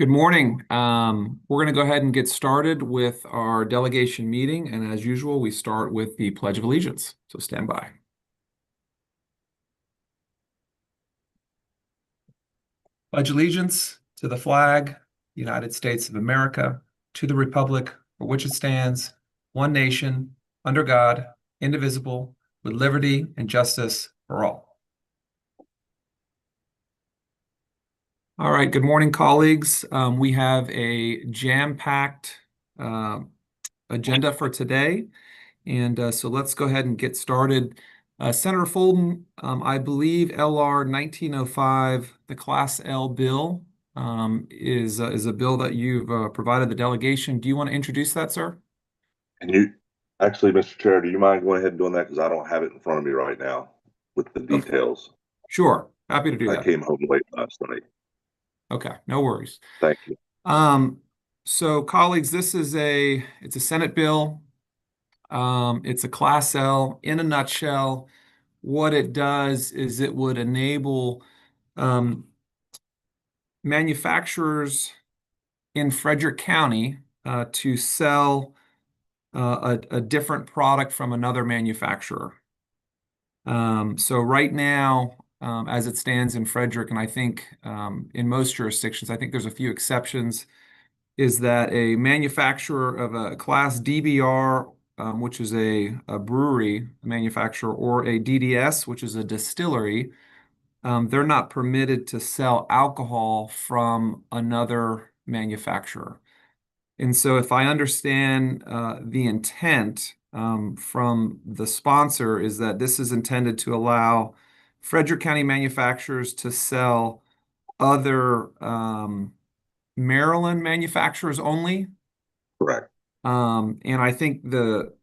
Good morning. We're going to go ahead and get started with our delegation meeting. And as usual, we start with the Pledge of Allegiance. So stand by. Pledge allegiance to the flag, United States of America, to the republic for which it stands, one nation, under God, indivisible, with liberty and justice for all. All right, good morning, colleagues. We have a jam-packed agenda for today. And so let's go ahead and get started. Senator Fulton, I believe LR 1905, the Class L bill, is a bill that you've provided the delegation. Do you want to introduce that, sir? And you actually, Mr. Chair, do you mind going ahead and doing that? Because I don't have it in front of me right now with the details. Sure, happy to do I that. came home late last night. Okay, no worries. Thank you. So colleagues, it's a Senate bill. It's a Class L. In a nutshell, what it does is it would enable manufacturers in Frederick County to sell a different product from another manufacturer. So right now, as it stands in Frederick, and I think in most jurisdictions, I think there's a few exceptions, is that a manufacturer of a Class DBR, which is a brewery manufacturer, or a DDS, which is a distillery, they're not permitted to sell alcohol from another manufacturer. And so if I understand the intent from the sponsor is that this is intended to allow Frederick County manufacturers to sell other Maryland manufacturers only. Correct. And I think the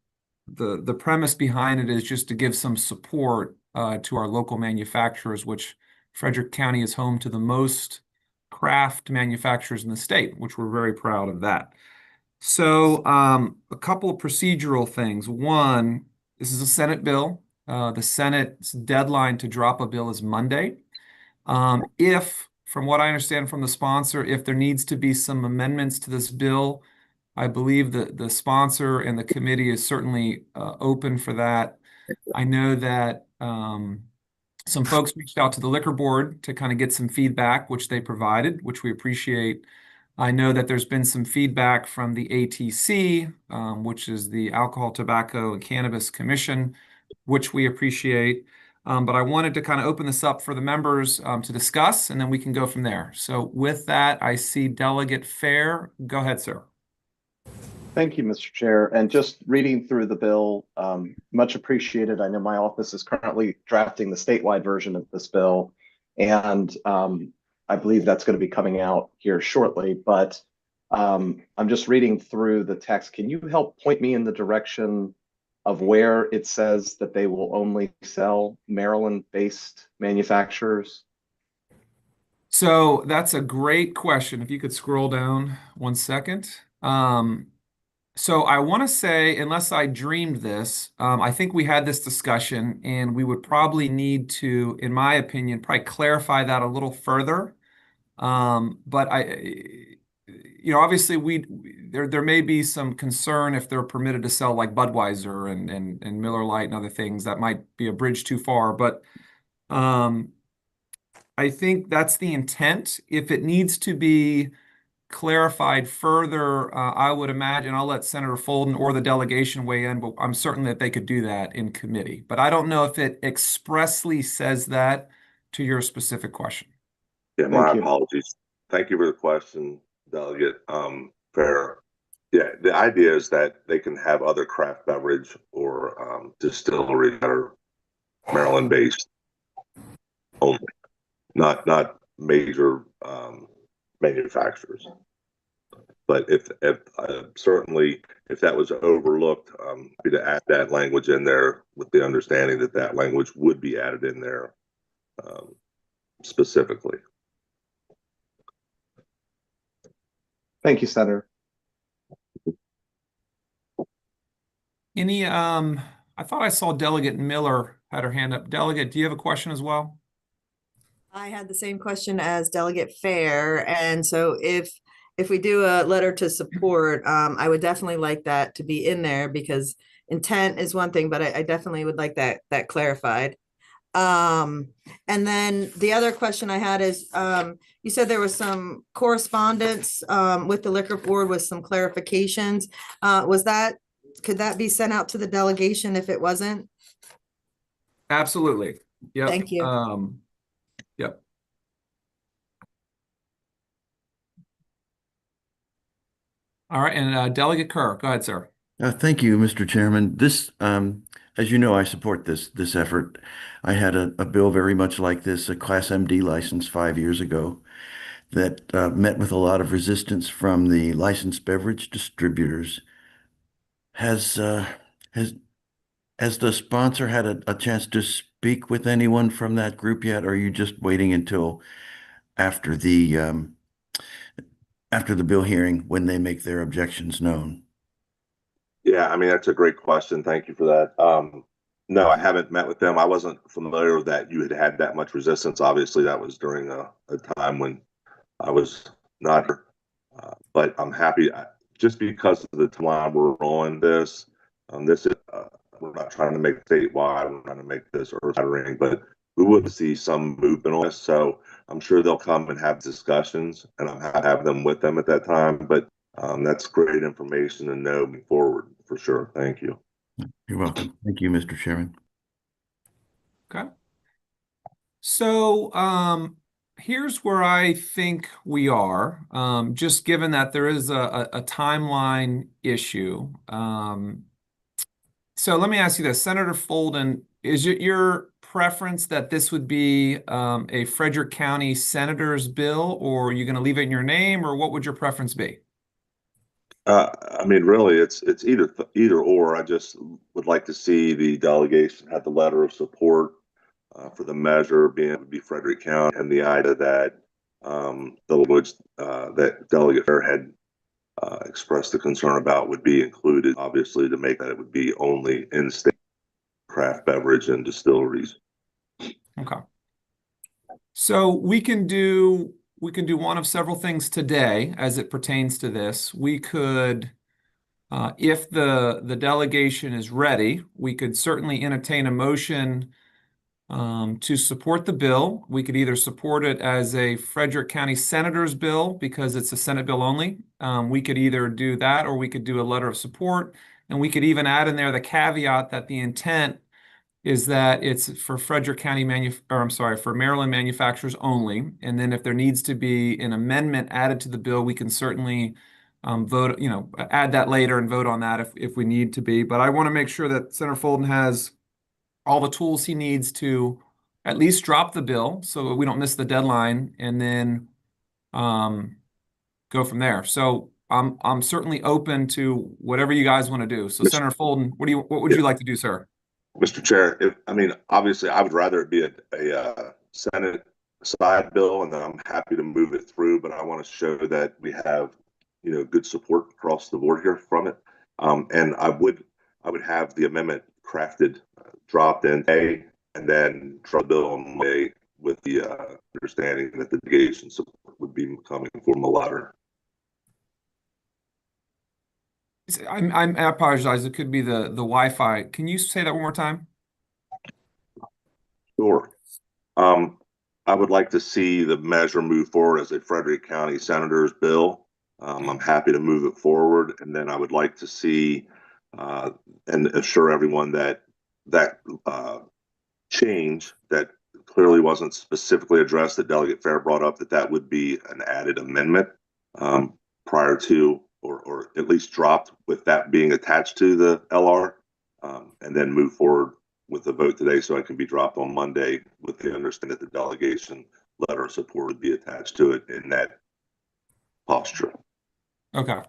premise behind it is just to give some support to our local manufacturers, which Frederick County is home to the most craft manufacturers in the state, which we're very proud of that. So a couple of procedural things. One, this is a Senate bill. The Senate's deadline to drop a bill is Monday. If, from what I understand from the sponsor, if there needs to be some amendments to this bill, I believe that the sponsor and the committee is certainly open for that. I know that some folks reached out to the liquor board to kind of get some feedback, which they provided, which we appreciate. I know that there's been some feedback from the ATC, which is the Alcohol, Tobacco, and Cannabis Commission, which we appreciate. But I wanted to kind of open this up for the members to discuss, and then we can go from there. So with that, I see Delegate Fair. Go ahead, sir. Thank you, Mr. Chair. And just reading through the bill, much appreciated. I know my office is currently drafting the statewide version of this bill, and I believe that's going to be coming out here shortly. But I'm just reading through the text. Can you help point me in the direction of where it says that they will only sell Maryland-based manufacturers? So that's a great question. If you could scroll down 1 second. So I want to say, unless I dreamed this, I think we had this discussion, and we would probably need to, in my opinion, probably clarify that a little further. But obviously there may be some concern if they're permitted to sell like Budweiser and Miller Lite and other things that might be a bridge too far. But I think that's the intent. If it needs to be clarified further, I would imagine I'll let Senator Fulton or the delegation weigh in, but I'm certain that they could do that in committee. But I don't know if it expressly says that to your specific question. Yeah, my apologies. Thank you for the question, Delegate Fair. Yeah, the idea is that they can have other craft beverage or distillery that are Maryland-based only, not major manufacturers. But if certainly if that was overlooked, to add that language in there with the understanding that that language would be added in there specifically. Thank you, Senator. I thought I saw Delegate Miller had her hand up. Delegate, do you have a question as well? I had the same question as Delegate Fair. And so if if we do a letter to support, I would definitely like that to be in there because intent is one thing, but I definitely would like that clarified. And then the other question I had is, you said there was some correspondence with the liquor board with some clarifications. Could that be sent out to the delegation if it wasn't? Absolutely. Yep. Thank you. Yep. All right, and Delegate Kerr, go ahead, sir. Thank you, Mr. Chairman. This, as you know, I support this effort. I had a bill very much like this, a Class MD license 5 years ago that met with a lot of resistance from the licensed beverage distributors. Has the sponsor had a chance to speak with anyone from that group yet? Or are you just waiting until after the bill hearing when they make their objections known? Yeah, I mean, that's a great question. Thank you for that. No, I haven't met with them. I wasn't familiar that you had that much resistance. Obviously, that was during a time when I was not here. But I'm happy just because of the time we're on this. This is we're not trying to make statewide. We're trying to make this earth-shattering, but we would see some movement on this. So I'm sure they'll come and have discussions, and I'll have them with them at that time. But that's great information to know moving forward for sure. Thank you. You're welcome. Thank you, Mr. Chairman. Okay. So here's where I think we are, just given that there is a timeline issue. So let me ask you this, Senator Folden, is it your preference that this would be a Frederick County Senator's bill, or are you going to leave it in your name, or what would your preference be? I mean, really, it's either or. I just would like to see the delegation have the letter of support for the measure being would be Frederick County, and the idea that the language that Delegate Fair had expressed the concern about would be included, obviously, to make that it would be only in-state craft beverage and distilleries. Okay. So we can do one of several things today as it pertains to this. We could, if the delegation is ready, we could certainly entertain a motion to support the bill. We could either support it as a Frederick County Senator's bill because it's a Senate bill only. We could either do that, or we could do a letter of support, and we could even add in there the caveat that the intent is that it's for Frederick County for Maryland manufacturers only. And then if there needs to be an amendment added to the bill, we can certainly vote, add that later and vote on that if we need to be. But I want to make sure that Senator Folden has all the tools he needs to at least drop the bill so we don't miss the deadline, and then go from there. So I'm certainly open to whatever you guys want to do. So Senator Folden, what would you like to do, sir? Mr. Chair, obviously, I would rather it be a Senate side bill, and then I'm happy to move it through. But I want to show that we have, good support across the board here from it. And I would have the amendment crafted, dropped in A, and then drop the bill on Monday with the understanding that the delegation support would be coming from a letter. I apologize. It could be the Wi-Fi. Can you say that one more time? Sure. I would like to see the measure move forward as a Frederick County Senator's bill. I'm happy to move it forward, and then I would like to see and assure everyone that change that clearly wasn't specifically addressed that Delegate Fair brought up, that would be an added amendment prior to, or at least dropped with that being attached to the LR, and then move forward with the vote today so it can be dropped on Monday with the understanding that the delegation letter of support would be attached to it in that posture. Okay.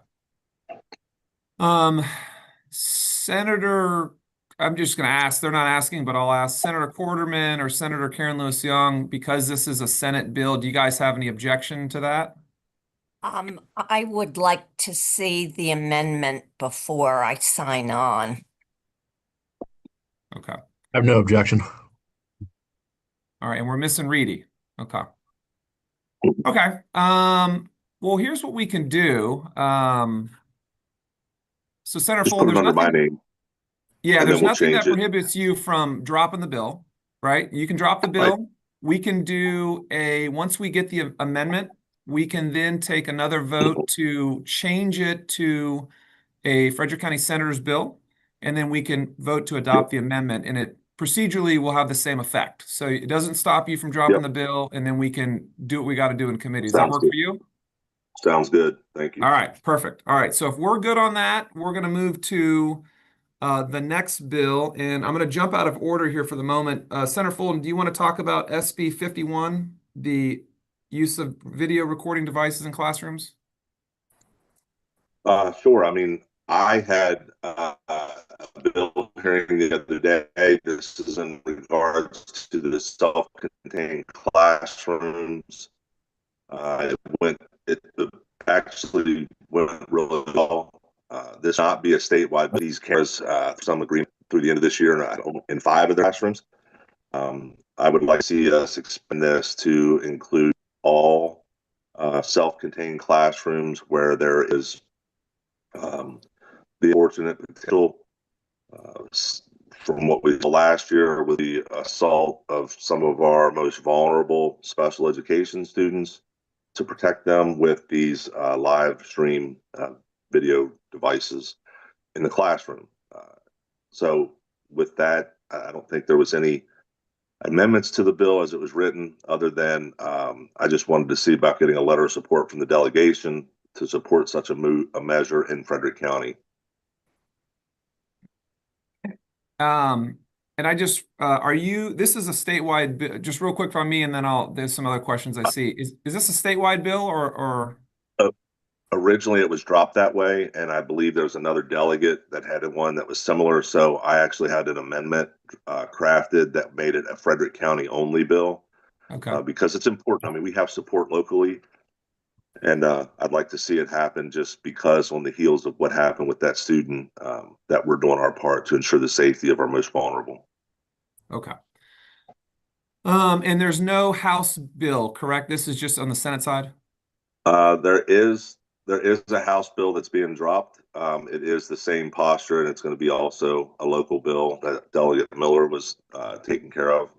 Senator, I'm just going to ask, they're not asking, but I'll ask Senator Quarterman or Senator Karen Lewis Young, because this is a Senate bill, do you guys have any objection to that? I would like to see the amendment before I sign on. Okay. I have no objection. All right, and we're missing Reedy. Okay. Okay. Well, here's what we can do. So Senator Just Fulton, put it there's under my nothing. name, Yeah, and then there's we'll nothing that change it. prohibits you from dropping the bill, right? You can drop the Right. bill. We can do once we get the amendment, we can then take another vote to change it to a Frederick County Senator's bill, and then we can vote to adopt the amendment, and it procedurally will have the same effect. So it doesn't stop you from dropping Yep. the bill, and then we can do what we got to do in committee. Does that Sounds work good. for you? Sounds good. Thank you. All right, perfect. All right, so if we're good on that, we're going to move to the next bill, and I'm going to jump out of order here for the moment. Senator Fulton, do you want to talk about SB 51, the use of video recording devices in classrooms? Sure. I mean, I had a bill hearing the other day. This is in regards to the self-contained classrooms. It actually went really well. This not be a statewide, but these cameras, some agreement through the end of this year in 5 of their classrooms. I would like to see us expand this to include all self-contained classrooms where there is the unfortunate potential from what we saw last year with the assault of some of our most vulnerable special education students, to protect them with these live stream video devices in the classroom. So with that, I don't think there was any amendments to the bill as it was written, other than I just wanted to see about getting a letter of support from the delegation to support such a measure in Frederick County. And I just, this is a statewide, just real quick from me, and then there's some other questions I see. Is this a statewide bill or? Originally, it was dropped that way, and I believe there was another delegate that had one that was similar. So I actually had an amendment crafted that made it a Frederick County only bill. Okay. Because it's important. I mean, we have support locally, and I'd like to see it happen just because on the heels of what happened with that student, that we're doing our part to ensure the safety of our most vulnerable. Okay. And there's no House bill, correct? This is just on the Senate side? There is a House bill that's being dropped. It is the same posture, and it's going to be also a local bill that Delegate Miller was taking care of.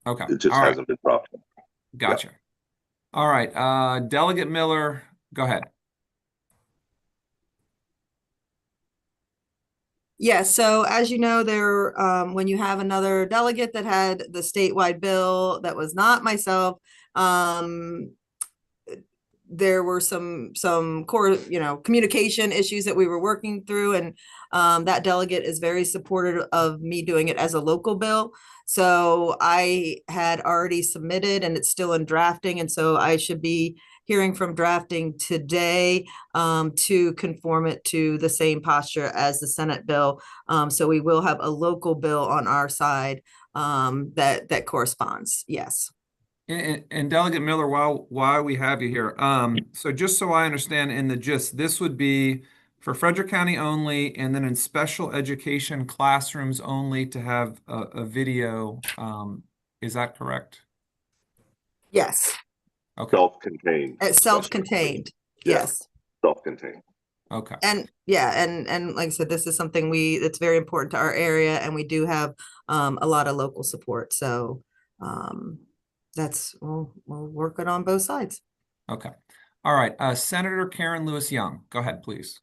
Okay. It just All right. hasn't been dropped. Gotcha. Yeah. All right. Delegate Miller, go ahead. Yeah, so as you know, when you have another delegate that had the statewide bill that was not myself, there were some core, communication issues that we were working through, and that delegate is very supportive of me doing it as a local bill. So I had already submitted, and it's still in drafting, and so I should be hearing from drafting today to conform it to the same posture as the Senate bill. So we will have a local bill on our side that corresponds. Yes. And Delegate Miller, while we have you here, so just so I understand in the gist, this would be for Frederick County only, and then in special education classrooms only to have a video. Is that correct? Yes. Okay. Self-contained. Self-contained. Yeah. Yes. Self-contained. Okay. And yeah, and like I said, this is something it's very important to our area, and we do have a lot of local support. So we'll work it on both sides. Okay. All right. Senator Karen Lewis Young, go ahead, please.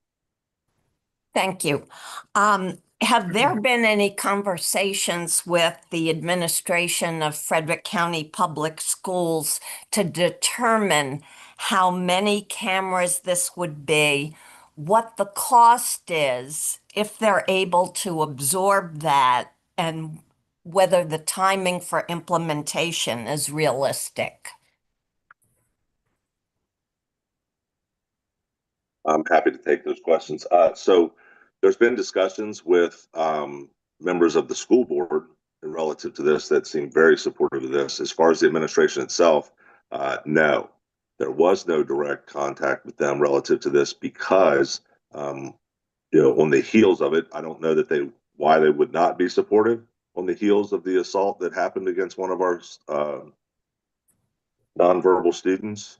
Thank you. Have there been any conversations with the administration of Frederick County Public Schools to determine how many cameras this would be, what the cost is, if they're able to absorb that, and whether the timing for implementation is realistic? I'm happy to take those questions. So there's been discussions with members of the school board relative to this that seem very supportive of this. As far as the administration itself, no, there was no direct contact with them relative to this because, on the heels of it, I don't know why they would not be supportive on the heels of the assault that happened against one of our nonverbal students.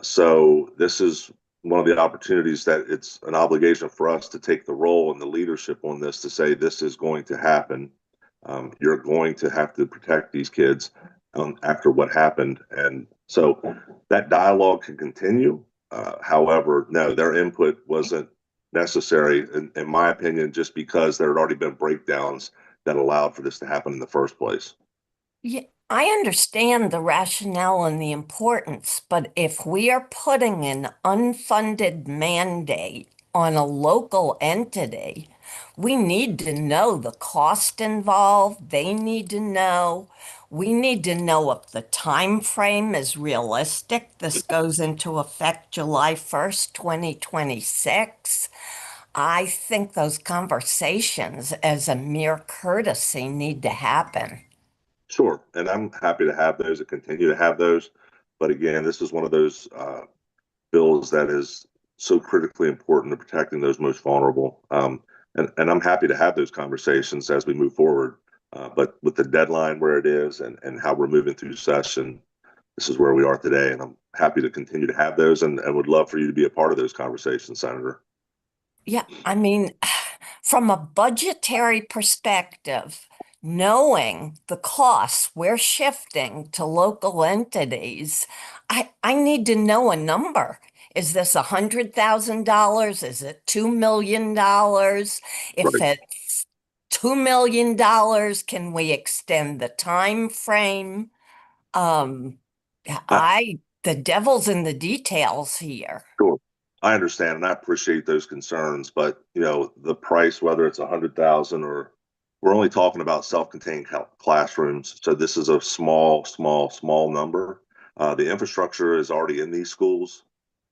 So this is one of the opportunities that it's an obligation for us to take the role and the leadership on this to say this is going to happen. You're going to have to protect these kids after what happened. And so that dialogue can continue. However, no, their input wasn't necessary, in my opinion, just because there had already been breakdowns that allowed for this to happen in the first place. Yeah, I understand the rationale and the importance, but if we are putting an unfunded mandate on a local entity, we need to know the cost involved. They need to know. We need to know if the time frame is realistic. This goes into effect July 1st, 2026. I think those conversations, as a mere courtesy, need to happen. Sure, and I'm happy to have those and continue to have those. But again, this is one of those bills that is so critically important to protecting those most vulnerable. And I'm happy to have those conversations as we move forward. But with the deadline where it is and how we're moving through session, this is where we are today. And I'm happy to continue to have those and would love for you to be a part of those conversations, Senator. Yeah, I mean, from a budgetary perspective, knowing the costs we're shifting to local entities, I need to know a number. Is this $100,000? Is it $2 million? If Right. it's $2 million, can we extend the time frame? Um, the devil's in the details here. Sure. I understand and I appreciate those concerns, but the price, whether it's 100,000 or we're only talking about self-contained classrooms. So this is a small number. The infrastructure is already in these schools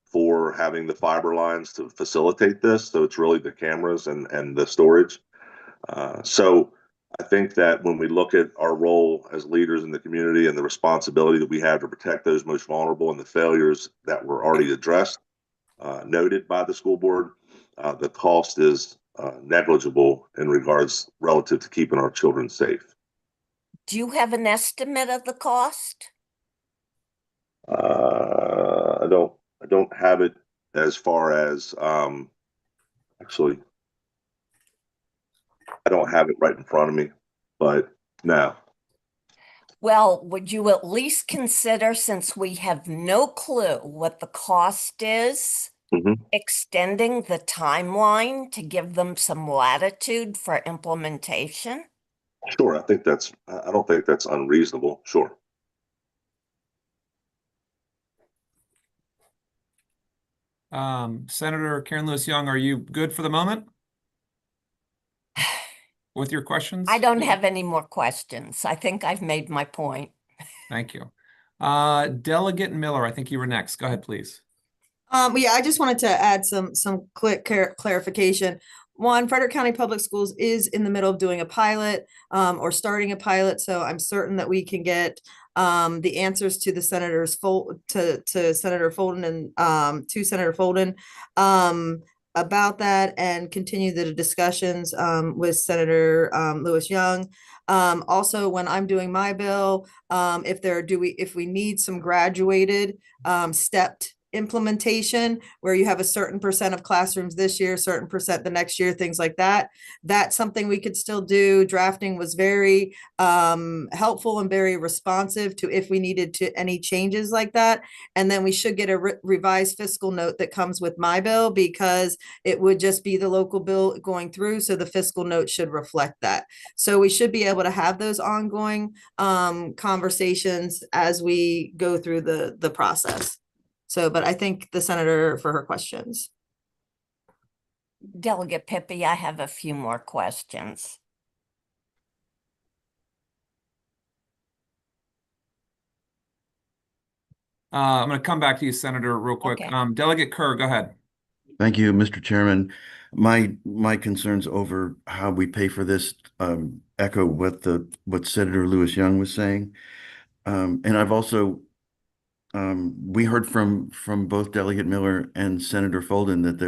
for having the fiber lines to facilitate this. So it's really the cameras and the storage. So I think that when we look at our role as leaders in the community and the responsibility that we have to protect those most vulnerable and the failures that were already addressed, noted by the school board, the cost is negligible in regards relative to keeping our children safe. Do you have an estimate of the cost? I don't have it as far as actually I don't have it right in front of me, but no. Well, would you at least consider, since we have no clue what the cost is, Mhm. extending the timeline to give them some latitude for implementation? Sure, I don't think that's unreasonable. Sure. Senator Karen Lewis Young, are you good for the moment with your questions? I don't have any more questions. I think I've made my point. Thank you. Delegate Miller, I think you were next. Go ahead, please. Yeah, I just wanted to add some quick clarification. One, Frederick County Public Schools is in the middle of doing a pilot or starting a pilot, so I'm certain that we can get the answers to the senators to Senator Folden and to Senator Folden about that and continue the discussions with Senator Lewis Young. Also, when I'm doing my bill, if we need some graduated stepped implementation where you have a certain percent of classrooms this year, certain percent the next year, things like that. That's something we could still do. Drafting was very helpful and very responsive to if we needed to any changes like that. And then we should get a revised fiscal note that comes with my bill because it would just be the local bill going through. So the fiscal note should reflect that. So we should be able to have those ongoing conversations as we go through the process. So, but I thank the senator for her questions. Delegate Pippi, I have a few more questions. I'm going to come back to you, Senator, real quick. Okay. Delegate Kerr, go ahead. Thank you, Mr. Chairman. My concerns over how we pay for this echo what Senator Lewis Young was saying. And I've also we heard from both Delegate Miller and Senator Folden that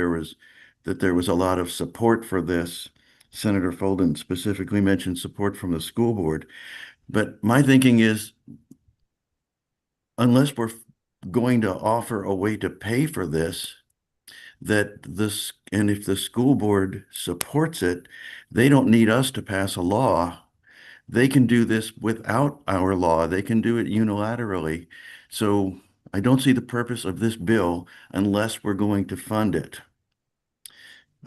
there was a lot of support for this. Senator Folden specifically mentioned support from the school board. But my thinking is, unless going to offer a way to pay for this, and if the school board supports it, they don't need us to pass a law. They can do this without our law. They can do it unilaterally. So I don't see the purpose of this bill unless we're going to fund it.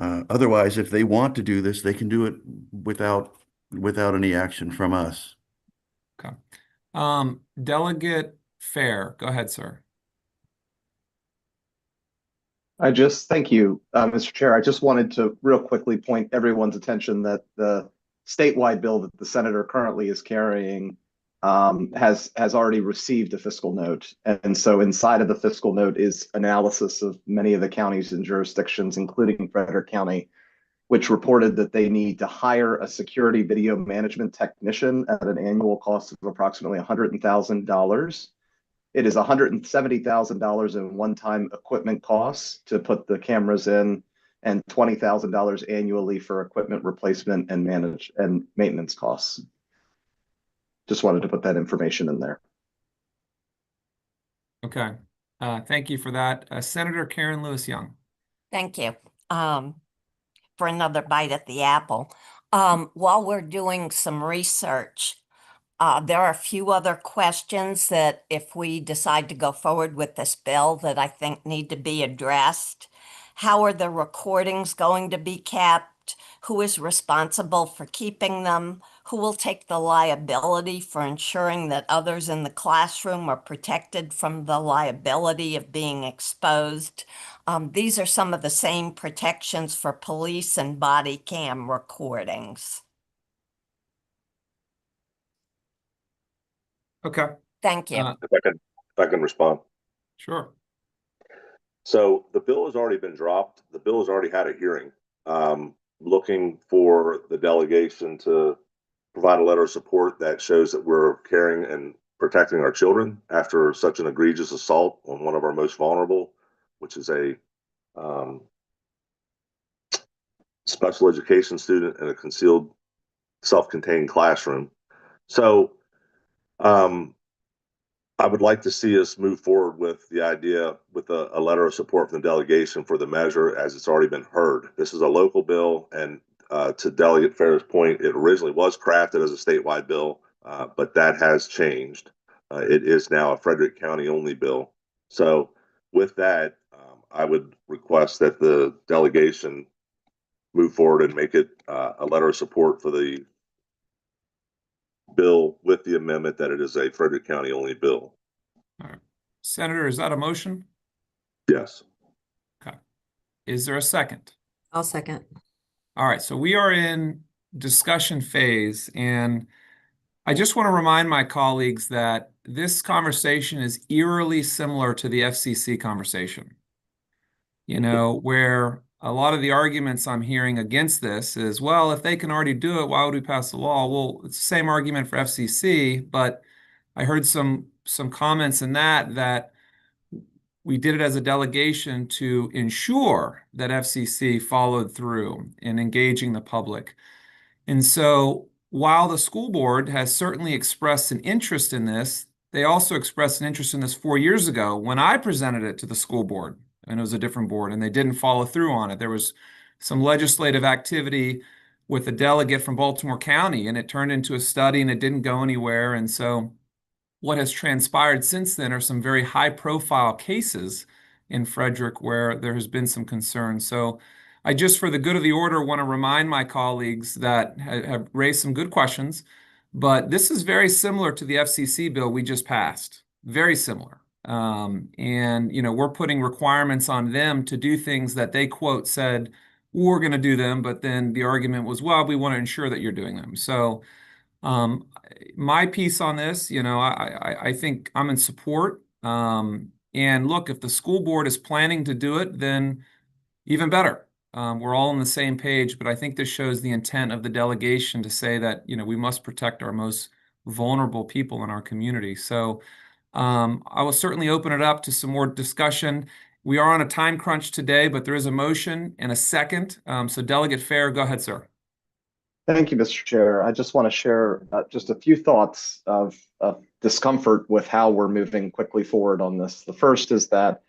Otherwise, if they want to do this, they can do it without any action from us. Okay. Delegate Fair, go ahead, sir. Thank you, Mr. Chair. I just wanted to real quickly point everyone's attention that the statewide bill that the senator currently is carrying has already received a fiscal note. And so inside of the fiscal note is analysis of many of the counties and jurisdictions, including Frederick County, which reported that they need to hire a security video management technician at an annual cost of approximately $100,000. It is $170,000 in one-time equipment costs to put the cameras in, and $20,000 annually for equipment replacement and maintenance costs. Just wanted to put that information in there. Okay. Thank you for that. Senator Karen Lewis Young. Thank you for another bite at the apple. While we're doing some research, there are a few other questions that if we decide to go forward with this bill that I think need to be addressed. How are the recordings going to be kept? Who is responsible for keeping them? Who will take the liability for ensuring that others in the classroom are protected from the liability of being exposed? These are some of the same protections for police and body cam recordings. Okay. Thank you. If I can respond. Sure. So the bill has already been dropped. The bill has already had a hearing, looking for the delegation to provide a letter of support that shows that we're caring and protecting our children after such an egregious assault on one of our most vulnerable, which is a special education student in a concealed, self-contained classroom. So I would like to see us move forward with the idea with a letter of support from the delegation for the measure as it's already been heard. This is a local bill, and to Delegate Fair's point, it originally was crafted as a statewide bill, but that has changed. It is now a Frederick County only bill. So with that, I would request that the delegation move forward and make it a letter of support for the bill with the amendment that it is a Frederick County only bill. All right. Senator, is that a motion? Yes. Okay. Is there a second? I'll second. All right. So we are in discussion phase, and I just want to remind my colleagues that this conversation is eerily similar to the FCC conversation. You know, where a lot of the arguments I'm hearing against this is, well, if they can already do it, why would we pass the law? Well, it's the same argument for FCC, but I heard some comments in that we did it as a delegation to ensure that FCC followed through in engaging the public. And so while the school board has certainly expressed an interest in this, they also expressed an interest in this 4 years ago when I presented it to the school board, and it was a different board, and they didn't follow through on it. There was some legislative activity with a delegate from Baltimore County, and it turned into a study, and it didn't go anywhere. And so what has transpired since then are some very high-profile cases in Frederick where there has been some concern. So I just, for the good of the order, want to remind my colleagues that have raised some good questions, but this is very similar to the FCC bill we just passed. Very similar. And, you know, we're putting requirements on them to do things that they, quote, said, we're going to do them, but then the argument was, well, we want to ensure that you're doing them. So my piece on this, you know, I think I'm in support. And look, if the school board is planning to do it, then even better. We're all on the same page, but I think this shows the intent of the delegation to say that, you know, we must protect our most vulnerable people in our community. So I will certainly open it up to some more discussion. We are on a time crunch today, but there is a motion and a second. So Delegate Fair, go ahead, sir. Thank you, Mr. Chair. I just want to share just a few thoughts of discomfort with how we're moving quickly forward on this. The first is that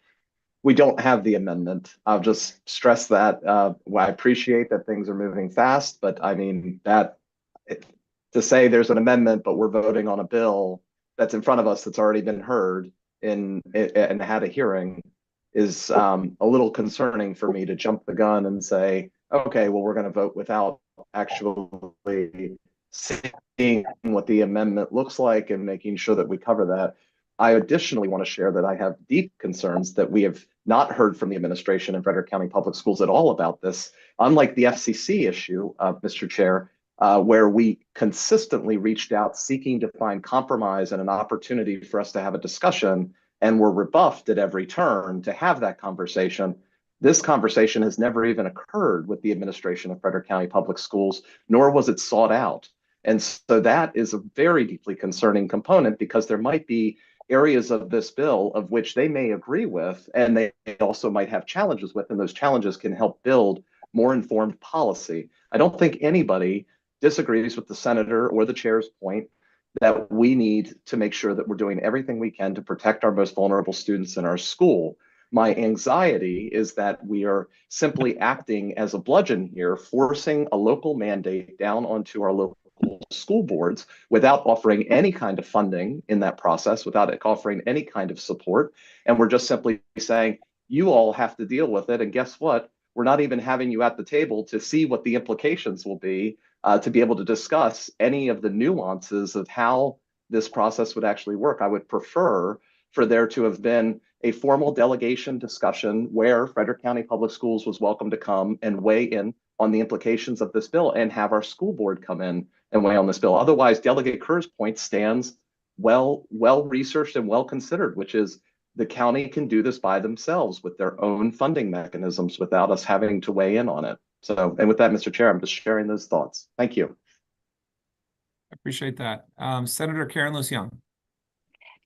we don't have the amendment. I'll just stress that. I appreciate that things are moving fast, but I mean to say there's an amendment, but we're voting on a bill that's in front of us that's already been heard and had a hearing is a little concerning for me to jump the gun and say, okay, well, we're going to vote without actually seeing what the amendment looks like and making sure that we cover that. I additionally want to share that I have deep concerns that we have not heard from the administration in Frederick County Public Schools at all about this. Unlike the FCC issue, Mr. Chair, where we consistently reached out seeking to find compromise and an opportunity for us to have a discussion, and were rebuffed at every turn to have that conversation. This conversation has never even occurred with the administration of Frederick County Public Schools, nor was it sought out. And so that is a very deeply concerning component, because there might be areas of this bill of which they may agree with, and they also might have challenges with, and those challenges can help build more informed policy. I don't think anybody disagrees with the senator or the chair's point that we need to make sure that we're doing everything we can to protect our most vulnerable students in our school. My anxiety is that we are simply acting as a bludgeon here, forcing a local mandate down onto our local school boards without offering any kind of funding in that process, without offering any kind of support. And we're just simply saying, you all have to deal with it. And guess what? We're not even having you at the table to see what the implications will be, to be able to discuss any of the nuances of how this process would actually work. I would prefer for there to have been a formal delegation discussion where Frederick County Public Schools was welcome to come and weigh in on the implications of this bill, and have our school board come in and weigh on this bill. Otherwise, Delegate Kerr's point stands well researched and well considered, which is the county can do this by themselves with their own funding mechanisms without us having to weigh in on it. So, and with that, Mr. Chair, I'm just sharing those thoughts. Thank you. I appreciate that. Senator Karen Lewis Young.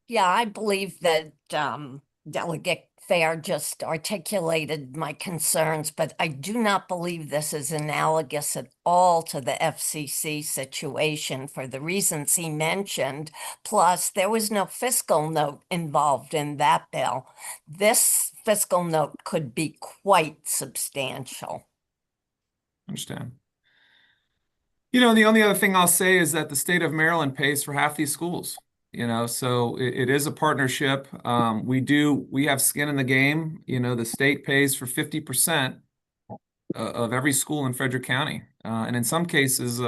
Yeah, I believe that Delegate Fair just articulated my concerns, but I do not believe this is analogous at all to the FCC situation for the reasons he mentioned. Plus, there was no fiscal note involved in that bill. This fiscal note could be quite substantial. Understand. You know, the only other thing I'll say is that the state of Maryland pays for half these schools. You know, so it is a partnership. We have skin in the game. You know, the state pays for 50% of every school in Frederick County, and in some cases,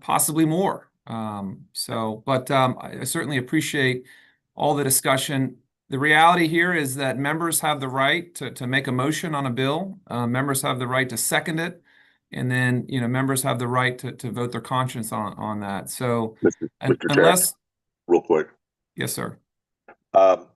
possibly more. But I certainly appreciate all the discussion. The reality here is that members have the right to make a motion on a bill. Members have the right to second it. And then, you know, members have the right to vote their conscience on that. So Mr. unless... Chair, real quick. Yes, sir.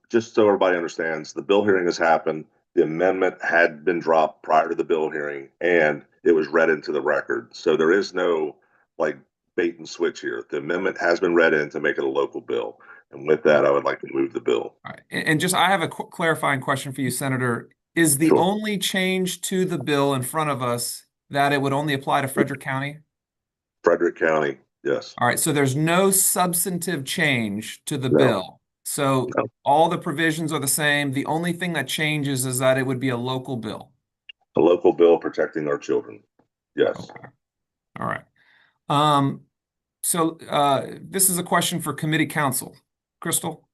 Just so everybody understands, the bill hearing has happened. The amendment had been dropped prior to the bill hearing, and it was read into the record. So there is no like bait and switch here. The amendment has been read in to make it a local bill. And with that, I would like to move the bill. All right. And just, I have a clarifying question for you, Senator. Is the only change to the bill in front of us that it would only apply to Frederick County? Frederick County, yes. All right. So there's no substantive change to the bill. So all the provisions are the same. The only thing that changes is that it would be a local bill. A local bill protecting our children. Yes. Okay. All right. So this is a question for committee counsel. Crystal?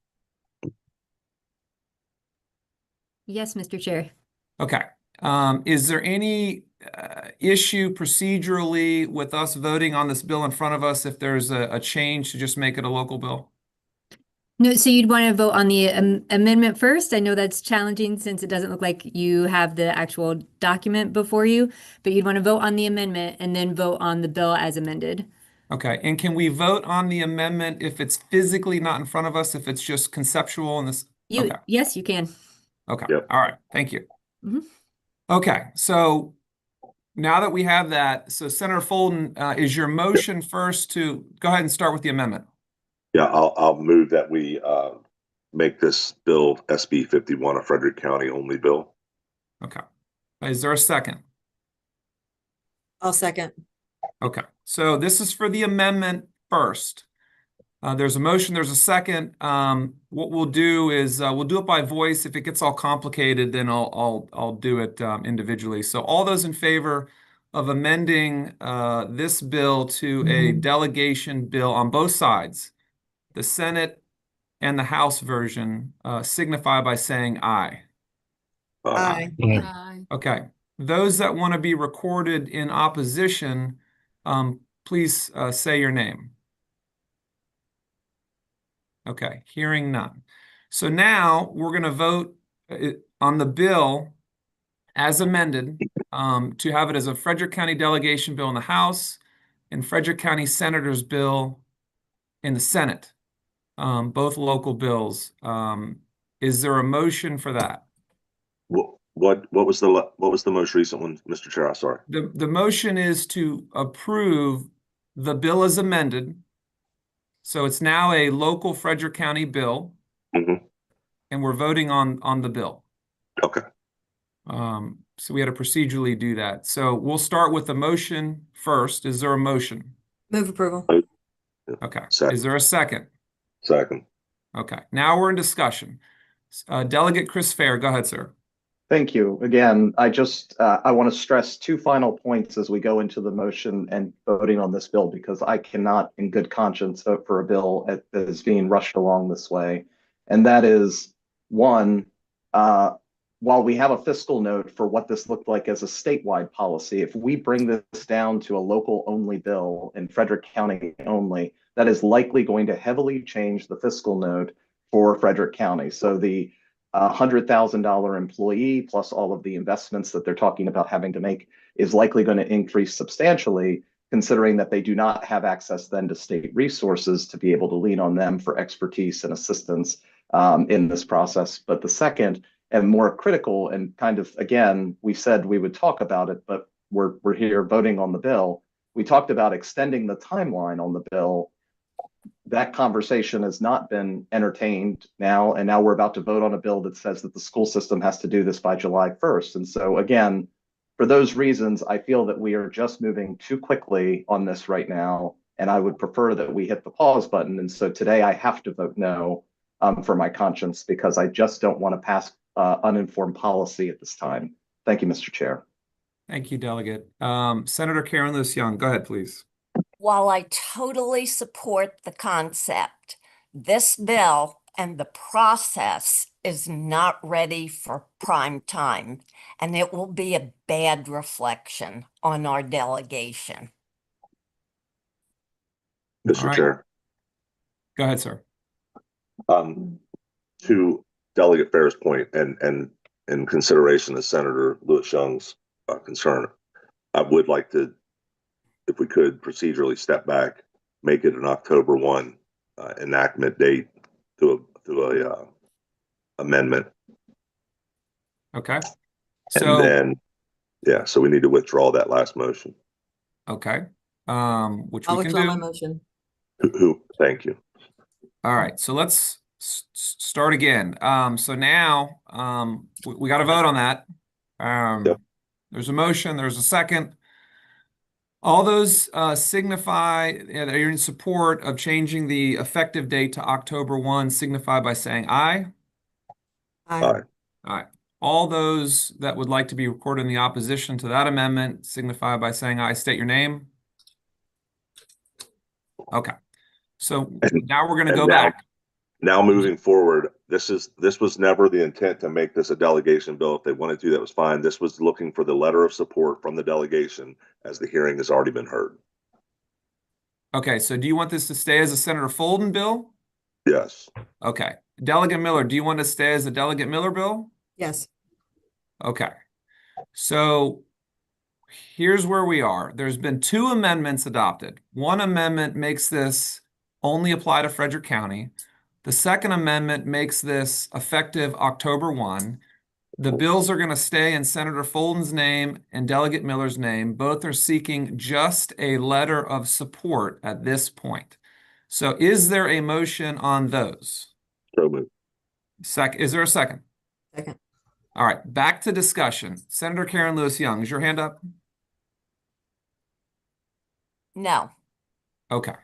Yes, Mr. Chair. Okay. Is there any issue procedurally with us voting on this bill in front of us if there's a change to just make it a local bill? No, so you'd want to vote on the amendment first. I know that's challenging since it doesn't look like you have the actual document before you, but you'd want to vote on the amendment and then vote on the bill as amended. Okay. And can we vote on the amendment if it's physically not in front of us, if it's just conceptual in this? Okay. Yes, you can. Okay. Yep. All right. Thank you. Mm-hmm. Okay. So now that we have that, so Senator Folden, is your motion first to go ahead and start with the amendment? Yeah, I'll move that we make this bill SB 51 a Frederick County only bill. Okay. Is there a second? I'll second. Okay. So this is for the amendment first. There's a motion, there's a second. What we'll do is we'll do it by voice. If it gets all complicated, then I'll do it individually. So all those in favor of amending this bill to a delegation bill on both sides, the Senate and the House version, signify by saying aye. Aye. Okay. Those that want to be recorded in opposition, please say your name. Okay, hearing none. So now we're going to vote on the bill as amended to have it as a Frederick County delegation bill in the House and Frederick County Senator's bill in the Senate, both local bills. Is there a motion for that? What was the most recent one, Mr. Chair? I'm sorry. The motion is to approve the bill as amended. So it's now a local Frederick County bill, Mm-hmm. and we're voting on the bill. Okay. So we had to procedurally do that. So we'll start with the motion first. Is there a motion? Move approval. Okay. Second. Is there a second? Second. Okay. Now we're in discussion. Delegate Chris Fair, go ahead, sir. Thank you. Again, I want to stress two final points as we go into the motion and voting on this bill, because I cannot in good conscience vote for a bill that is being rushed along this way. And that is, one, while we have a fiscal note for what this looked like as a statewide policy, if we bring this down to a local only bill in Frederick County only, that is likely going to heavily change the fiscal note for Frederick County. So the $100,000 employee plus all of the investments that they're talking about having to make is likely going to increase substantially, considering that they do not have access then to state resources to be able to lean on them for expertise and assistance in this process. But the second and more critical, and kind of, again, we said we would talk about it, but we're here voting on the bill. We talked about extending the timeline on the bill. That conversation has not been entertained now, and now we're about to vote on a bill that says that the school system has to do this by July 1st. And so again, for those reasons, I feel that we are just moving too quickly on this right now, and I would prefer that we hit the pause button. And so today I have to vote no for my conscience, because I just don't want to pass uninformed policy at this time. Thank you, Mr. Chair. Thank you, Delegate. Senator Karen Lewis Young, go ahead, please. While I totally support the concept, this bill and the process is not ready for prime time, and it will be a bad reflection on our delegation. Mr. right. Chair. Go ahead, sir. To Delegate Fair's point, and in consideration of Senator Lewis Young's concern, I would like to, if we could, procedurally step back, make it an October 1 enactment date to a amendment. Okay. And then, yeah, so we need to withdraw that last motion. Okay. Which I'll we can withdraw do. my motion. Thank you. All right, so let's start again. So now we got to vote on that. Yep. There's a motion, there's a second. All those signify that you're in support of changing the effective date to October 1, signify by saying aye. Aye. Aye. Aye. All those that would like to be recorded in the opposition to that amendment, signify by saying aye. State your name. Okay. So now we're going to go back. Now moving forward, this was never the intent to make this a delegation bill. If they wanted to, that was fine. This was looking for the letter of support from the delegation, as the hearing has already been heard. Okay, so do you want this to stay as a Senator Folden bill? Yes. Okay. Delegate Miller, do you want to stay as a Delegate Miller bill? Yes. Okay. So here's where we are. There's been 2 amendments adopted. One amendment makes this only apply to Frederick County. The second amendment makes this effective October 1. The bills are going to stay in Senator Folden's name and Delegate Miller's name. Both are seeking just a letter of support at this point. So is there a motion on those? So moved. Is there a second? Second. All right, back to discussion. Senator Karen Lewis Young, is your hand up? No. Okay.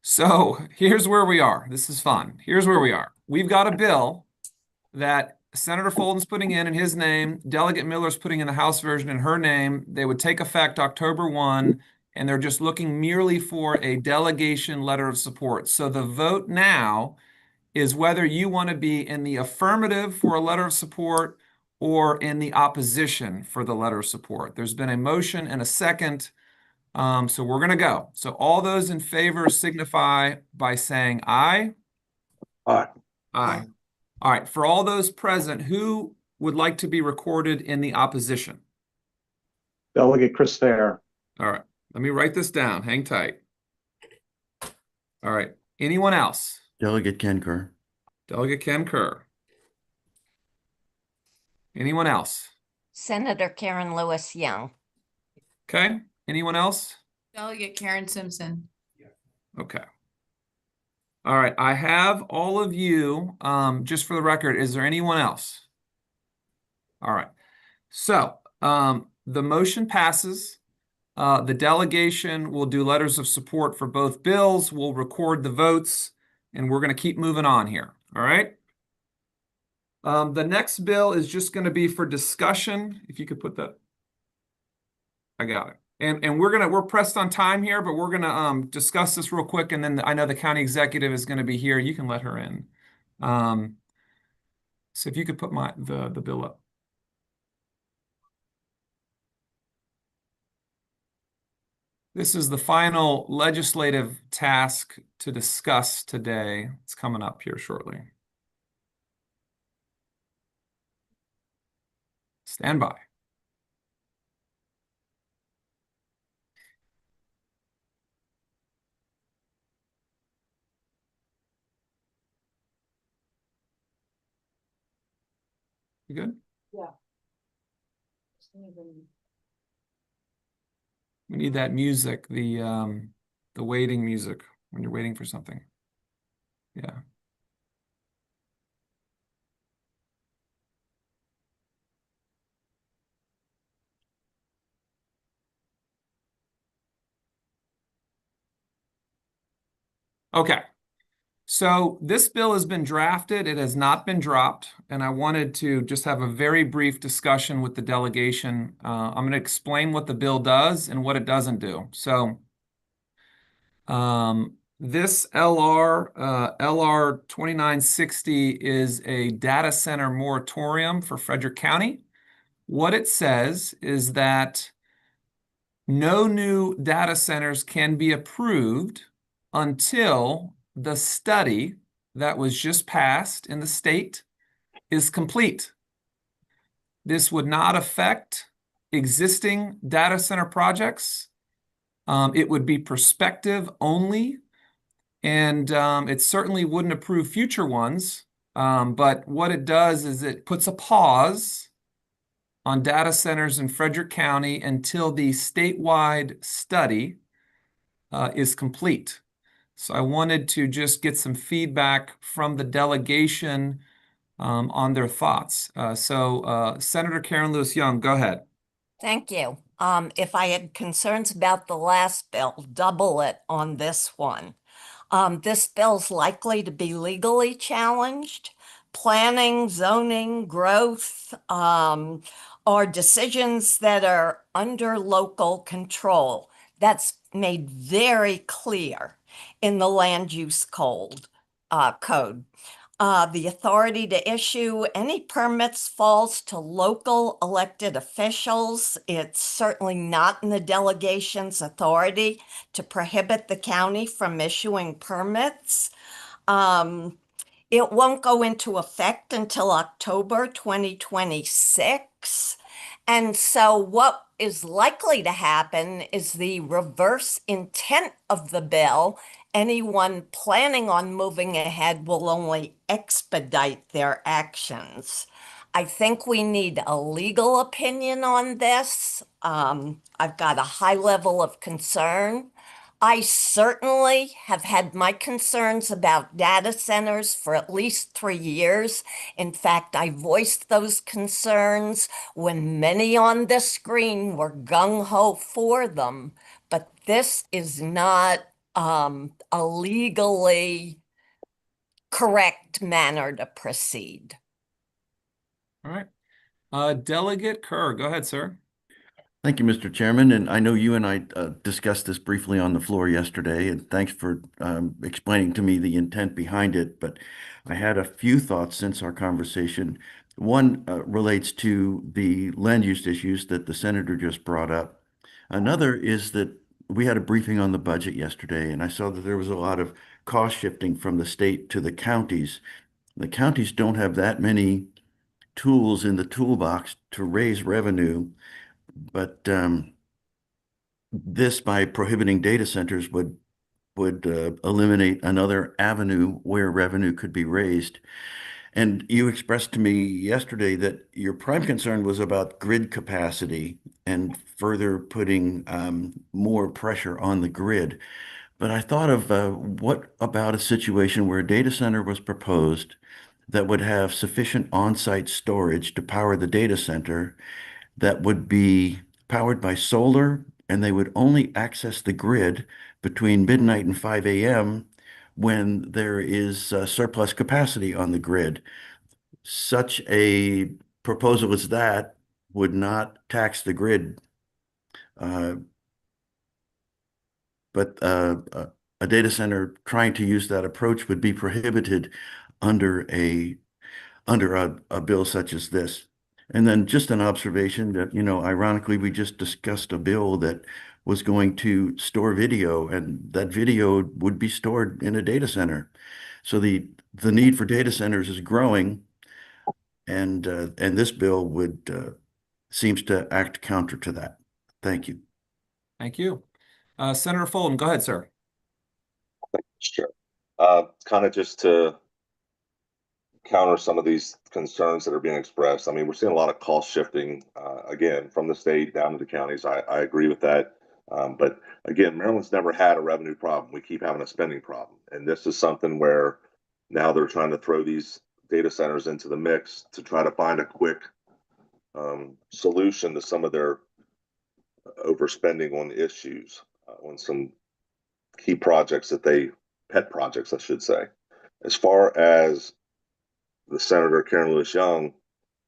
So here's where we are. This is fun. Here's where we are. We've got a bill that Senator Fulton's putting in his name, Delegate Miller's putting in the House version in her name. They would take effect October 1, and they're just looking merely for a delegation letter of support. So the vote now is whether you want to be in the affirmative for a letter of support or in the opposition for the letter of support. There's been a motion and a second. So we're going to go. So all those in favor signify by saying aye. Aye. Aye. All right. For all those present, who would like to be recorded in the opposition? Delegate Chris Fair. All right. Let me write this down. Hang tight. All right. Anyone else? Delegate Ken Kerr. Delegate Ken Kerr. Anyone else? Senator Karen Lewis Young. Okay. Anyone else? Delegate Karen Simpson. Okay. All right. I have all of you. Just for the record, is there anyone else? All right. So the motion passes. The delegation will do letters of support for both bills. We'll record the votes, and we're going to keep moving on here. All right. The next bill is just going to be for discussion. If you could put that. I got it. And we're pressed on time here, but we're gonna discuss this real quick, and then I know the county executive is going to be here. You can let her in. So if you could put the bill up. This is the final legislative task to discuss today. It's coming up here shortly. Stand by. You good? Yeah. We need that music, the waiting music when you're waiting for something. Yeah. Okay. So this bill has been drafted. It has not been dropped. And I wanted to just have a very brief discussion with the delegation. I'm going to explain what the bill does and what it doesn't do. So this LR 2960 is a data center moratorium for Frederick County. What it says is that no new data centers can be approved until the study that was just passed in the state is complete. This would not affect existing data center projects. It would be prospective only, and it certainly wouldn't approve future ones. But what it does is it puts a pause on data centers in Frederick County until the statewide study is complete. So I wanted to just get some feedback from the delegation on their thoughts. Senator Karen Lewis Young, go ahead. Thank you. If I had concerns about the last bill, double it on this one. This bill's likely to be legally challenged. Planning, zoning, growth, are decisions that are under local control. That's made very clear in the land use code. The authority to issue any permits falls to local elected officials. It's certainly not in the delegation's authority to prohibit the county from issuing permits. It won't go into effect until October 2026. And so what is likely to happen is the reverse intent of the bill. Anyone planning on moving ahead will only expedite their actions. I think we need a legal opinion on this. I've got a high level of concern. I certainly have had my concerns about data centers for at least 3 years. In fact, I voiced those concerns when many on this screen were gung-ho for them. But this is not a legally correct manner to proceed. All right. Delegate Kerr, go ahead, sir. Thank you, Mr. Chairman. And I know you and I discussed this briefly on the floor yesterday, and thanks for explaining to me the intent behind it. But I had a few thoughts since our conversation. One relates to the land use issues that the senator just brought up. Another is that we had a briefing on the budget yesterday, and I saw that there was a lot of cost shifting from the state to the counties. The counties don't have that many tools in the toolbox to raise revenue, but this, by prohibiting data centers, would eliminate another avenue where revenue could be raised. And you expressed to me yesterday that your prime concern was about grid capacity and further putting more pressure on the grid. But I thought of what about a situation where a data center was proposed that would have sufficient on-site storage to power the data center, that would be powered by solar, and they would only access the grid between midnight and 5 a.m. when there is surplus capacity on the grid. Such a proposal as that would not tax the grid, but a data center trying to use that approach would be prohibited under a bill such as this. And then just an observation that, ironically, we just discussed a bill that was going to store video, and that video would be stored in a data center. So the need for data centers is growing, and this bill would seems to act counter to that. Thank you. Thank you. Senator Fulton, go ahead, sir. Sure. Kind of just to counter some of these concerns that are being expressed. I mean, we're seeing a lot of cost shifting, again, from the state down to the counties. I agree with that. But again, Maryland's never had a revenue problem. We keep having a spending problem. And this is something where now they're trying to throw these data centers into the mix to try to find a quick solution to some of their overspending on issues, on some key projects pet projects, I should say. As far as the Senator Karen Lewis Young,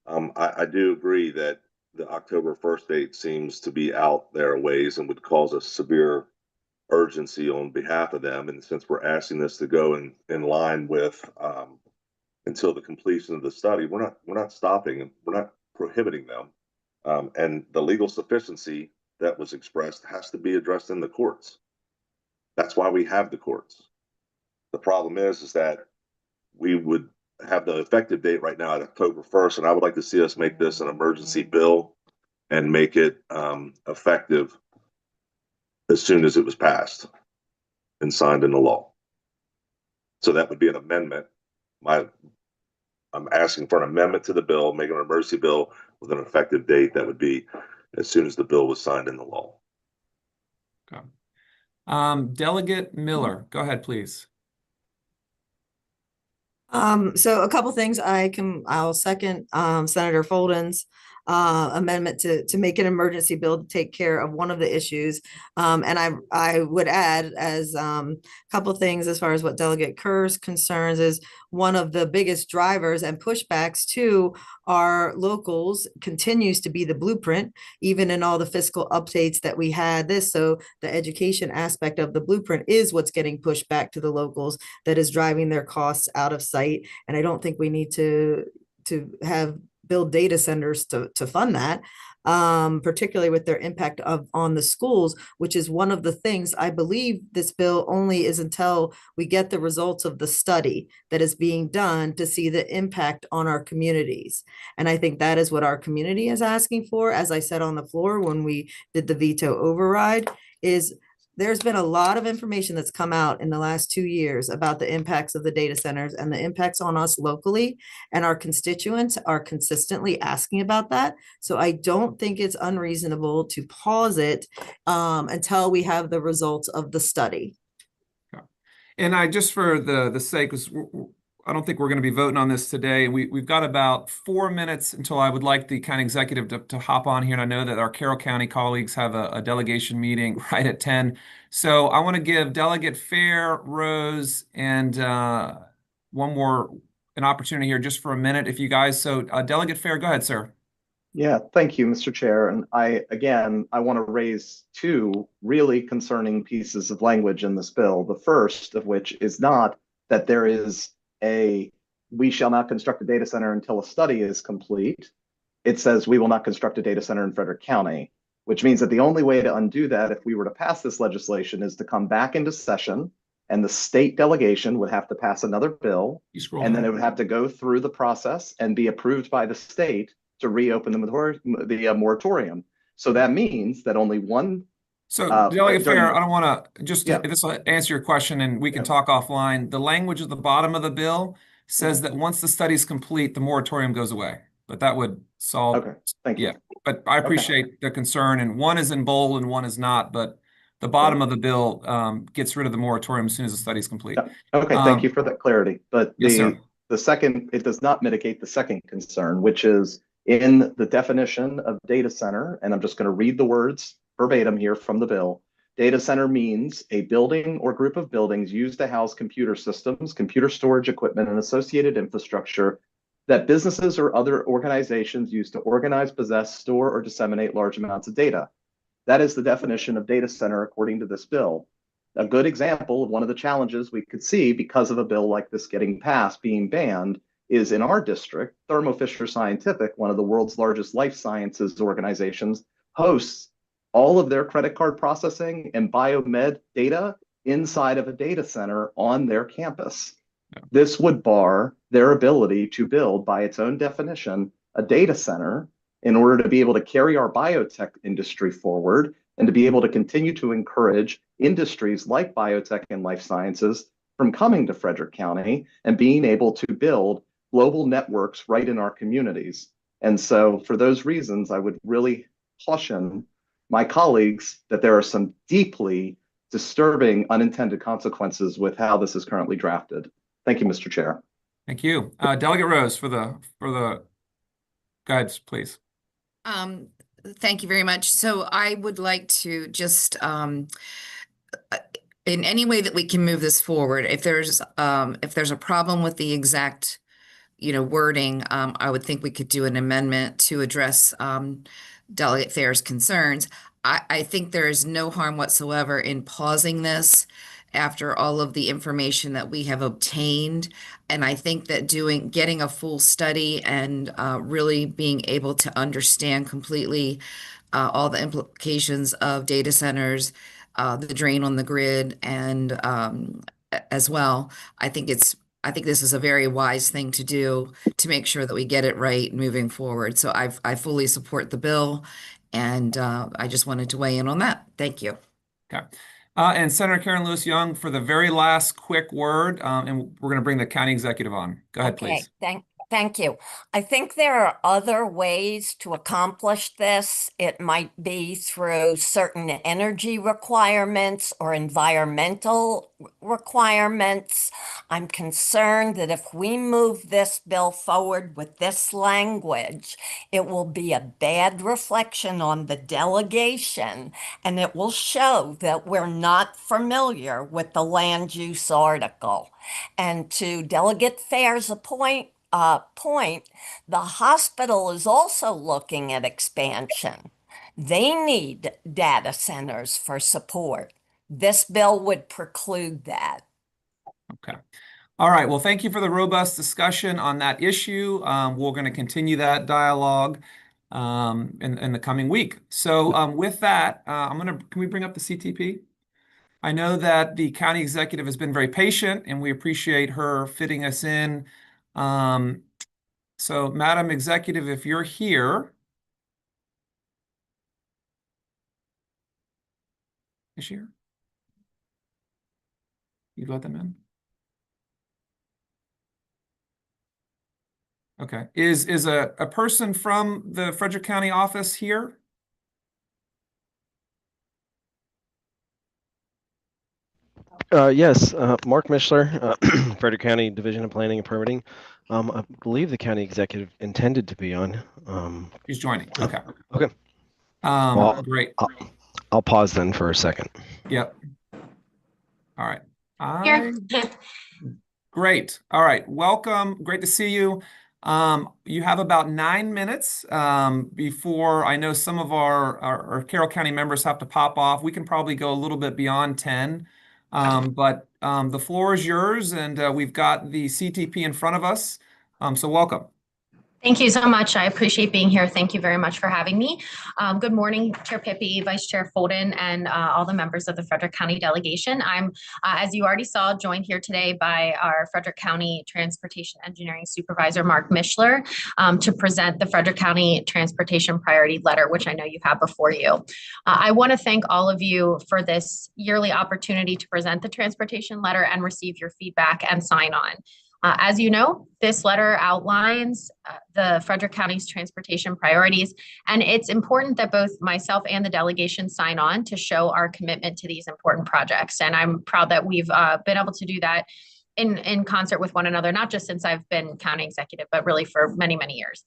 I do agree that the October 1st date seems to be out there a ways and would cause a severe urgency on behalf of them. And since we're asking this to go in line with until the completion of the study, we're not stopping, we're not prohibiting them. And the legal sufficiency that was expressed has to be addressed in the courts. That's why we have the courts. The problem is that we would have the effective date right now at October 1st, and I would like to see us make this an emergency bill and make it effective as soon as it was passed and signed into law. So that would be an amendment. I'm asking for an amendment to the bill, make an emergency bill with an effective date that would be as soon as the bill was signed into law. Okay. Delegate Miller, go ahead, please. So a couple things I'll second Senator Fulton's amendment to make an emergency bill to take care of one of the issues. And I would add as a couple things as far as what Delegate Kerr's concerns is one of the biggest drivers and pushbacks to our locals continues to be the blueprint, even in all the fiscal updates that we had this. So the education aspect of the blueprint is what's getting pushed back to the locals that is driving their costs out of sight. And I don't think we need to build data centers to fund that, particularly with their impact on the schools, which is one of the things I believe this bill only is until we get the results of the study that is being done to see the impact on our communities. And I think that is what our community is asking for. As I said on the floor when we did the veto override, is there's been a lot of information that's come out in the last 2 years about the impacts of the data centers and the impacts on us locally, and our constituents are consistently asking about that. So I don't think it's unreasonable to pause it until we have the results of the study. And I just for the sake, I don't think we're going to be voting on this today. We've got about 4 minutes until I would like the county executive to hop on here. And I know that our Carroll County colleagues have a delegation meeting right at 10. So I want to give Delegate Fair, Rose, and one more an opportunity here just for a minute, if you guys. So Delegate Fair, go ahead, sir. Yeah, thank you, Mr. Chair. And I want to raise two really concerning pieces of language in this bill. The first of which is not that there is we shall not construct a data center until a study is complete. It says we will not construct a data center in Frederick County, which means that the only way to undo that if we were to pass this legislation is to come back into session, and the state delegation would have to pass another bill, and then it would have to go through the process and be approved by the state to reopen the moratorium. So that means that only one. So, Delegate Fair, I don't want to this will answer your question and we can talk offline. The language at the bottom of the bill says that once the study is complete, the moratorium goes away. But that would solve. Okay, thank you. Yeah, but I appreciate the concern, and one is in bold and one is not. But the bottom of the bill gets rid of the moratorium as soon as the study is complete. Okay, thank you for that clarity. But yes, the second, it does not mitigate the second concern, which is in the definition of data center, and I'm just going to read the words verbatim here from the bill. Data center means a building or group of buildings used to house computer systems, computer storage equipment, and associated infrastructure that businesses or other organizations use to organize, possess, store, or disseminate large amounts of data. That is the definition of data center according to this bill. A good example of one of the challenges we could see because of a bill like this getting passed, being banned, is in our district, Thermo Fisher Scientific, one of the world's largest life sciences organizations, hosts all of their credit card processing and biomed data inside of a data center on their campus. This would bar their ability to build, by its own definition, a data center in order to be able to carry our biotech industry forward and to be able to continue to encourage industries like biotech and life sciences from coming to Frederick County and being able to build global networks right in our communities. And so for those reasons, I would really caution my colleagues that there are some deeply disturbing unintended consequences with how this is currently drafted. Thank you, Mr. Chair. Thank you. Delegate Rose for the guides, please. Thank you very much. So I would like to just, in any way that we can move this forward, if there's a problem with the exact, wording, I would think we could do an amendment to address Delegate Fair's concerns. I think there is no harm whatsoever in pausing this after all of the information that we have obtained. And I think that getting a full study and really being able to understand completely all the implications of data centers, the drain on the grid, and as well, I think this is a very wise thing to do to make sure that we get it right moving forward. So I fully support the bill, and I just wanted to weigh in on that. Thank you. Okay. And Senator Karen Lewis Young for the very last quick word, and we're going to bring the county executive on. Go ahead, please. Thank you. I think there are other ways to accomplish this. It might be through certain energy requirements or environmental requirements. I'm concerned that if we move this bill forward with this language, it will be a bad reflection on the delegation, and it will show that we're not familiar with the land use article. And to Delegate Fair's point, the hospital is also looking at expansion. They need data centers for support. This bill would preclude that. Okay. All right. Well, thank you for the robust discussion on that issue. We're going to continue that dialogue in the coming week. So with that, can we bring up the CTP? I know that the county executive has been very patient, and we appreciate her fitting us in. So, Madam Executive, if you're here, is she here? You let them in? Okay. Is a person from the Frederick County office here? Yes, Mark Mishler, Frederick County Division of Planning and Permitting. I believe the county executive intended to be on. He's joining. Okay. Okay. Well, Great. I'll pause then for a second. Yep. All right. Here. Great. All right. Welcome. Great to see you. You have about 9 minutes before I know some of our Carroll County members have to pop off. We can probably go a little bit beyond 10. But the floor is yours, and we've got the CTP in front of us. So welcome. Thank you so much. I appreciate being here. Thank you very much for having me. Good morning, Chair Pippi, Vice Chair Folden, and all the members of the Frederick County delegation. I'm, as you already saw, joined here today by our Frederick County Transportation Engineering Supervisor, Mark Mishler, to present the Frederick County Transportation Priority Letter, which I know you have before you. I want to thank all of you for this yearly opportunity to present the Transportation Letter and receive your feedback and sign on. As you know, this letter outlines the Frederick County's transportation priorities, and it's important that both myself and the delegation sign on to show our commitment to these important projects. And I'm proud that we've been able to do that in concert with one another, not just since I've been county executive, but really for many, many years.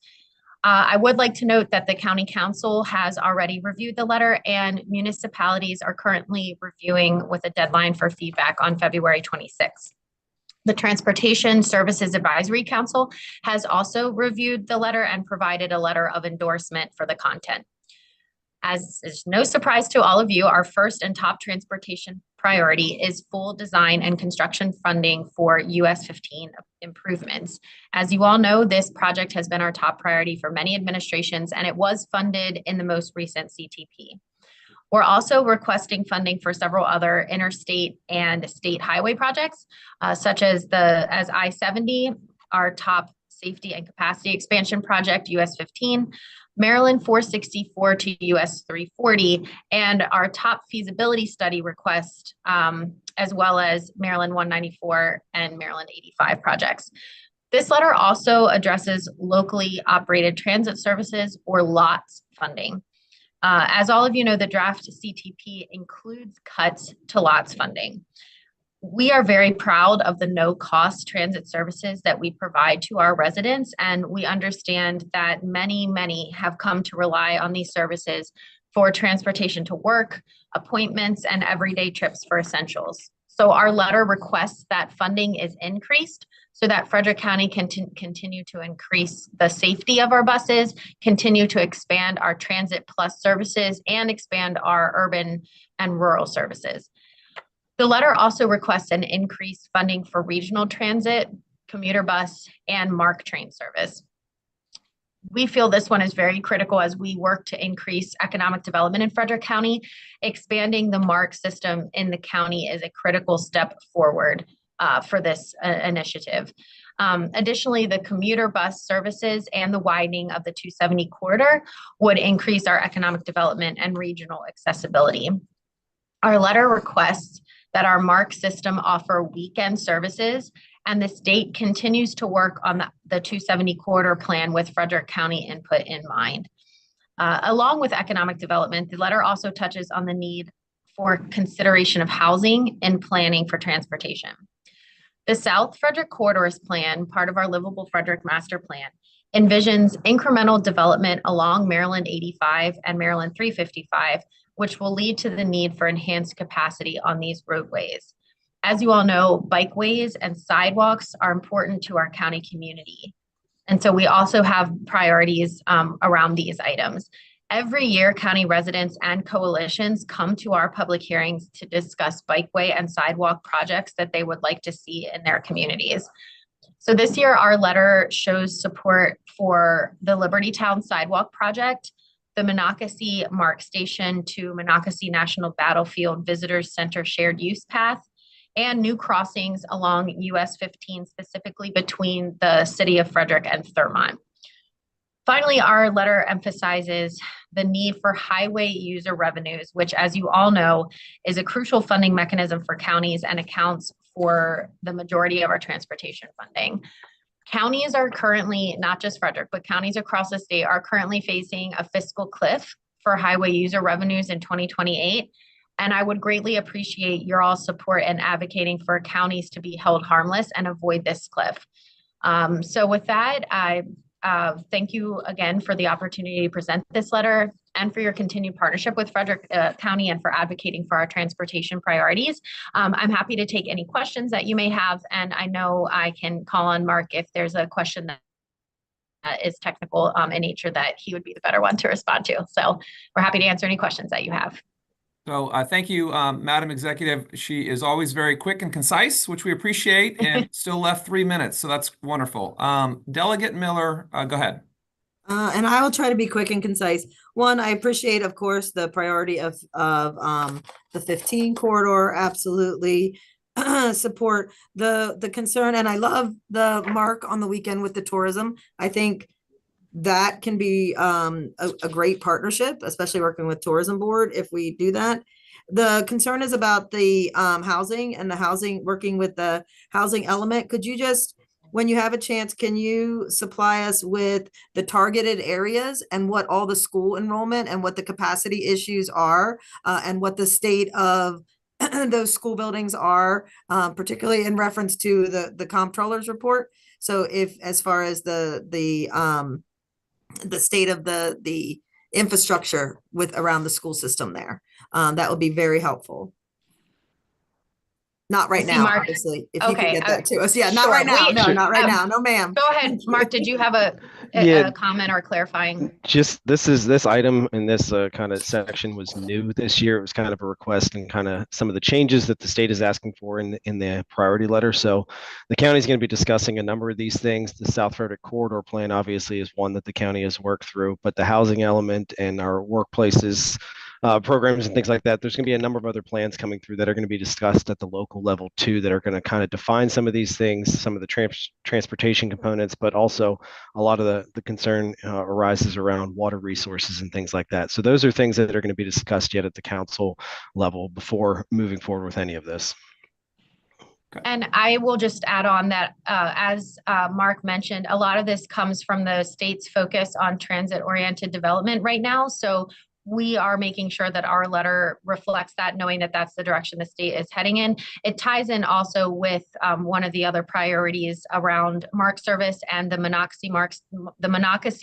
I would like to note that the County Council has already reviewed the letter, and municipalities are currently reviewing with a deadline for feedback on February 26th. The Transportation Services Advisory Council has also reviewed the letter and provided a letter of endorsement for the content. As is no surprise to all of you, our first and top transportation priority is full design and construction funding for US 15 improvements. As you all know, this project has been our top priority for many administrations, and it was funded in the most recent CTP. We're also requesting funding for several other interstate and state highway projects, such as I-70, our top safety and capacity expansion project, US 15, Maryland 464 to US 340, and our top feasibility study request, as well as Maryland 194 and Maryland 85 projects. This letter also addresses locally operated transit services or LOTS funding. As all of you know, the draft CTP includes cuts to LOTS funding. We are very proud of the no-cost transit services that we provide to our residents, and we understand that many, many have come to rely on these services for transportation to work, appointments, and everyday trips for essentials. So our letter requests that funding is increased so that Frederick County can continue to increase the safety of our buses, continue to expand our Transit Plus services, and expand our urban and rural services. The letter also requests an increased funding for regional transit, commuter bus, and MARC train service. We feel this one is very critical as we work to increase economic development in Frederick County. Expanding the MARC system in the county is a critical step forward for this initiative. Additionally, the commuter bus services and the widening of the 270 corridor would increase our economic development and regional accessibility. Our letter requests that our MARC system offer weekend services, and the state continues to work on the 270 corridor plan with Frederick County input in mind. Along with economic development, the letter also touches on the need for consideration of housing and planning for transportation. The South Frederick Corridors Plan, part of our Livable Frederick Master Plan, envisions incremental development along Maryland 85 and Maryland 355, which will lead to the need for enhanced capacity on these roadways. As you all know, bikeways and sidewalks are important to our county community. And so we also have priorities around these items. Every year, county residents and coalitions come to our public hearings to discuss bikeway and sidewalk projects that they would like to see in their communities. So this year, our letter shows support for the Liberty Town Sidewalk Project, the Monocacy MARC Station to Monocacy National Battlefield Visitors Center Shared Use Path, and new crossings along US 15, specifically between the city of Frederick and Thurmont. Finally, our letter emphasizes the need for highway user revenues, which, as you all know, is a crucial funding mechanism for counties and accounts for the majority of our transportation funding. Counties are currently, not just Frederick, but counties across the state are currently facing a fiscal cliff for highway user revenues in 2028. And I would greatly appreciate your all support in advocating for counties to be held harmless and avoid this cliff. So with that, I thank you again for the opportunity to present this letter and for your continued partnership with Frederick County and for advocating for our transportation priorities. I'm happy to take any questions that you may have, and I know I can call on Mark if there's a question that is technical in nature that he would be the better one to respond to. So we're happy to answer any questions that you have. So thank you, Madam Executive. She is always very quick and concise, which we appreciate, and still left 3 minutes, so that's wonderful. Delegate Miller, go ahead. And I will try to be quick and concise. One, I appreciate, of course, the priority of the 15 corridor. Absolutely support the concern, and I love the mark on the weekend with the tourism. I think that can be a great partnership, especially working with tourism board if we do that. The concern is about the housing and the housing, working with the housing element. Could you just, when you have a chance, can you supply us with the targeted areas and what all the school enrollment and what the capacity issues are, and what the state of those school buildings are, particularly in reference to the comptroller's report? So if, as far as the state of the infrastructure with around the school system there, that would be very helpful. Not right now, Mark. obviously, if you Okay, could get that to us. Yeah, not sure. right now. No, Wait, not right now. No, ma'am. Go ahead, Mark. Did you have a Yeah. comment or clarifying? Just this item in this kind of section was new this year. It was kind of a request and kind of some of the changes that the state is asking for in the priority letter. So the county is going to be discussing a number of these things. The South Frederick Corridor Plan obviously is one that the county has worked through, but the housing element and our workplaces programs and things like that. There's going to be a number of other plans coming through that are going to be discussed at the local level too, that are going to kind of define some of these things, some of the transportation components, but also a lot of the concern arises around water resources and things like that. So those are things that are going to be discussed yet at the council level before moving forward with any of this. And I will just add on that, as Mark mentioned, a lot of this comes from the state's focus on transit-oriented development right now. So we are making sure that our letter reflects that, knowing that that's the direction the state is heading in. It ties in also with one of the other priorities around mark service and the Monocacy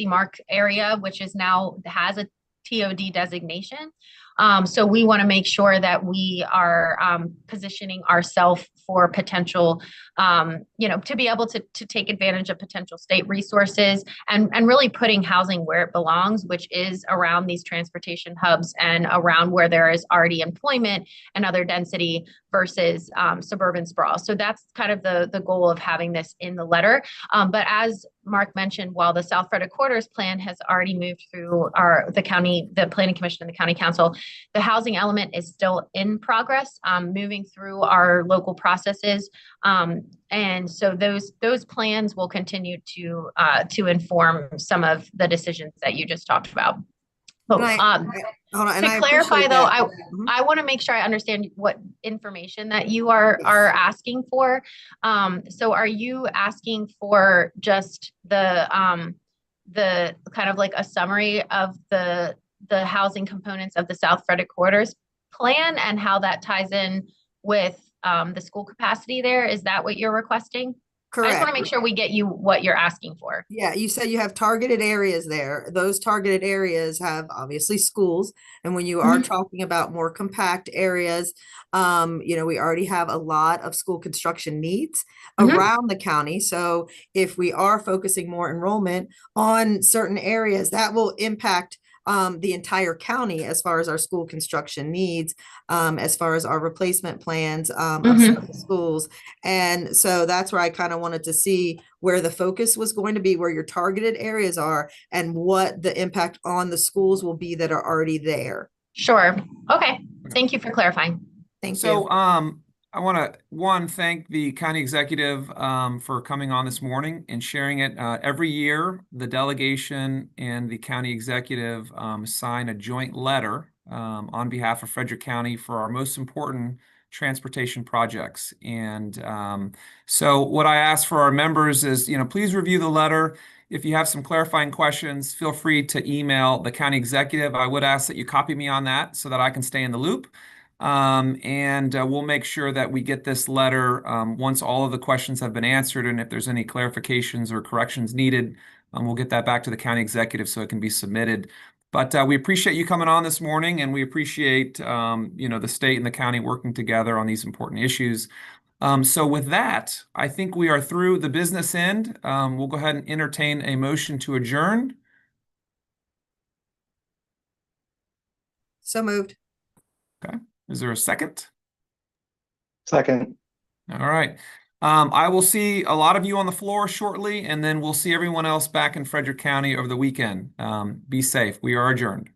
Mark area, which is now has a TOD designation. So we want to make sure that we are positioning ourselves for potential, to be able to take advantage of potential state resources and really putting housing where it belongs, which is around these transportation hubs and around where there is already employment and other density versus suburban sprawl. So that's kind of the goal of having this in the letter. But as Mark mentioned, while the South Frederick Corridors Plan has already moved through the Planning Commission and the County Council, the housing element is still in progress, moving through our local processes. And so those plans will continue to inform some of the decisions that you just talked about. To clarify though, I want to make sure I understand what information that you are asking for. So are you asking for just the kind of like a summary of the housing components of the South Frederick Corridors Plan and how that ties in with the school capacity there? Is that what you're requesting? Correct. I just want to make sure we get you what you're asking for. Yeah, you said you have targeted areas there. Those targeted areas have obviously schools. And when you are talking about more compact areas, we already have a lot of school construction needs around the county. So if we are focusing more enrollment on certain areas, that will impact the entire county as far as our school construction needs, as far as our replacement plans of certain schools. And so that's where I kind of wanted to see where the focus was going to be, where your targeted areas are, and what the impact on the schools will be that are already there. Sure. Okay. Thank you for clarifying. Thank you. So I want to, thank the county executive for coming on this morning and sharing it. Every year, the delegation and the county executive sign a joint letter on behalf of Frederick County for our most important transportation projects. And so what I ask for our members is, please review the letter. If you have some clarifying questions, feel free to email the county executive. I would ask that you copy me on that so that I can stay in the loop. And we'll make sure that we get this letter once all of the questions have been answered, and if there's any clarifications or corrections needed, we'll get that back to the county executive so it can be submitted. But we appreciate you coming on this morning, and we appreciate the state and the county working together on these important issues. So with that, I think we are through the business end. We'll go ahead and entertain a motion to adjourn. So moved. Okay. Is there a second? Second. All right. I will see a lot of you on the floor shortly, and then we'll see everyone else back in Frederick County over the weekend. Be safe. We are adjourned.